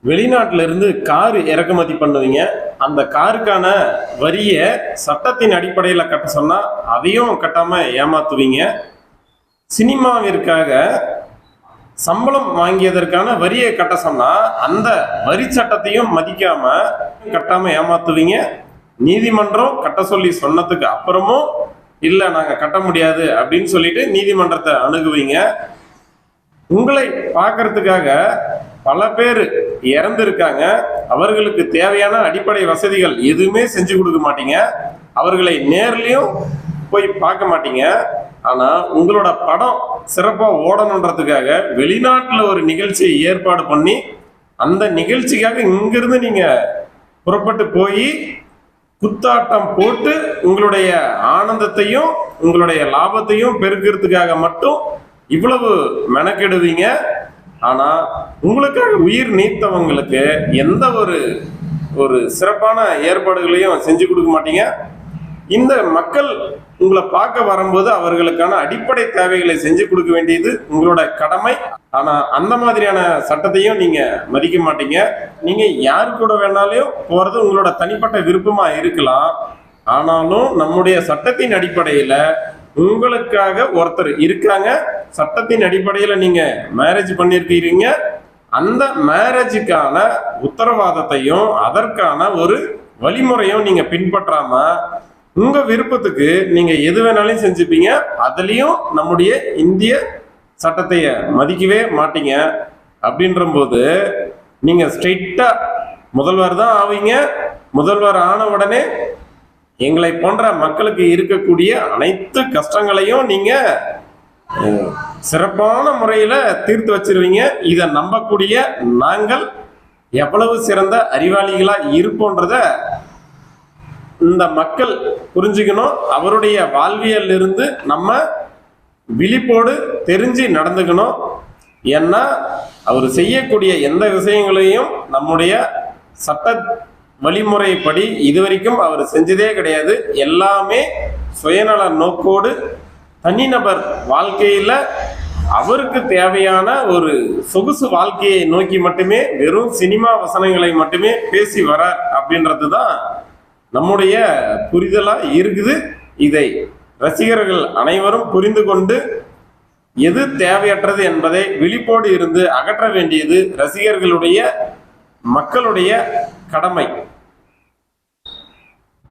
வெளிநாட்டுல இருந்து கார் இறக்குமதி பண்ணுவீங்க. அந்த காருக்கான வரிய சட்டத்தின் அடிப்படையில கட்ட சொன்னா அதையும் கட்டாம ஏமாத்துவீங்க. சினிமாவிற்காக சம்பளம் வாங்கியதற்கான வரியை கட்ட சொன்னா அந்த வரி சட்டத்தையும் மதிக்காம கட்டாம ஏமாத்துவீங்க. நீதிமன்றம் கட்ட சொல்லி சொன்னதுக்கு அப்புறமும் இல்ல நாங்க கட்ட முடியாது அப்படின்னு சொல்லிட்டு நீதிமன்றத்தை அணுகுவீங்க. உங்களை பார்க்கறதுக்காக பல பேர் இறந்திருக்காங்க. அவர்களுக்கு தேவையான அடிப்படை வசதிகள் எதுவுமே செஞ்சு கொடுக்க மாட்டீங்க. அவர்களை நேர்லயும் போய் பார்க்க மாட்டீங்க. ஆனா உங்களோட படம் சிறப்பா ஓடணுன்றதுக்காக வெளிநாட்டுல ஒரு நிகழ்ச்சியை ஏற்பாடு பண்ணி அந்த நிகழ்ச்சிக்காக இங்கிருந்து நீங்க புறப்பட்டு போய் குத்தாட்டம் போட்டு உங்களுடைய ஆனந்தத்தையும் உங்களுடைய லாபத்தையும் பெருக்கிறதுக்காக மட்டும் இவ்வளவு மெனக்கெடுவீங்க. ஆனா உங்களுக்காக உயிர் நீத்தவங்களுக்கு எந்த ஒரு சிறப்பான ஏற்பாடுகளையும் செஞ்சு கொடுக்க மாட்டீங்க. இந்த மக்கள் உங்களை பார்க்க வரும்போது அவர்களுக்கான அடிப்படை தேவைகளை செஞ்சு கொடுக்க வேண்டியது உங்களோட கடமை. ஆனா அந்த மாதிரியான சட்டத்தையும் நீங்க மதிக்க மாட்டீங்க. நீங்க யாரு கூட வேணாலும் போறது உங்களோட தனிப்பட்ட விருப்பமா இருக்கலாம். ஆனாலும் நம்முடைய சட்டத்தின் அடிப்படையில உங்களுக்காக ஒருத்தர் இருக்காங்க. சட்டத்தின் அடிப்படையில நீங்க மேரேஜ் பண்ணிருக்கீங்க. அந்த மேரேஜுக்கான உத்தரவாதத்தையும் அதற்கான ஒரு வழிமுறையும் நீங்க பின்பற்றாம உங்க விருப்பத்துக்கு நீங்க எது வேணாலும் செஞ்சுப்பீங்க. அதுலயும் நம்முடைய இந்திய சட்டத்தை மதிக்கவே மாட்டீங்க. அப்படின்ற போது நீங்க ஸ்ட்ரெயிட்டா முதல்வர் தான் ஆவீங்க. முதல்வர் ஆன உடனே எங்களை போன்ற மக்களுக்கு இருக்கக்கூடிய அனைத்து கஷ்டங்களையும் நீங்க சிறப்பான முறையில தீர்த்து வச்சிருவீங்க. இதை நம்பக்கூடிய நாங்கள் எவ்வளவு சிறந்த அறிவாளிகளா இருப்போன்றத இந்த மக்கள் புரிஞ்சுக்கணும். அவருடைய வாழ்வியல் இருந்து நம்ம விழிப்போடு தெரிஞ்சு நடந்துக்கணும். ஏன்னா அவர் செய்யக்கூடிய எந்த விஷயங்களையும் நம்முடைய சட்ட வழிமுறைப்படி இதுவரைக்கும் அவர் செஞ்சதே கிடையாது. எல்லாமே சுயநல நோக்கோடு தனிநபர் வாழ்க்கையில அவருக்கு தேவையான ஒரு சொகுசு வாழ்க்கையை நோக்கி மட்டுமே வெறும் சினிமா வசனங்களை மட்டுமே பேசி வரார் அப்படின்றது தான் நம்முடைய புரிதலா இருக்குது. இதை ரசிகர்கள் அனைவரும் புரிந்து கொண்டு எது தேவையற்றது என்பதை விழிப்போடு இருந்து அகற்ற வேண்டியது ரசிகர்களுடைய மக்களுடைய கடமை.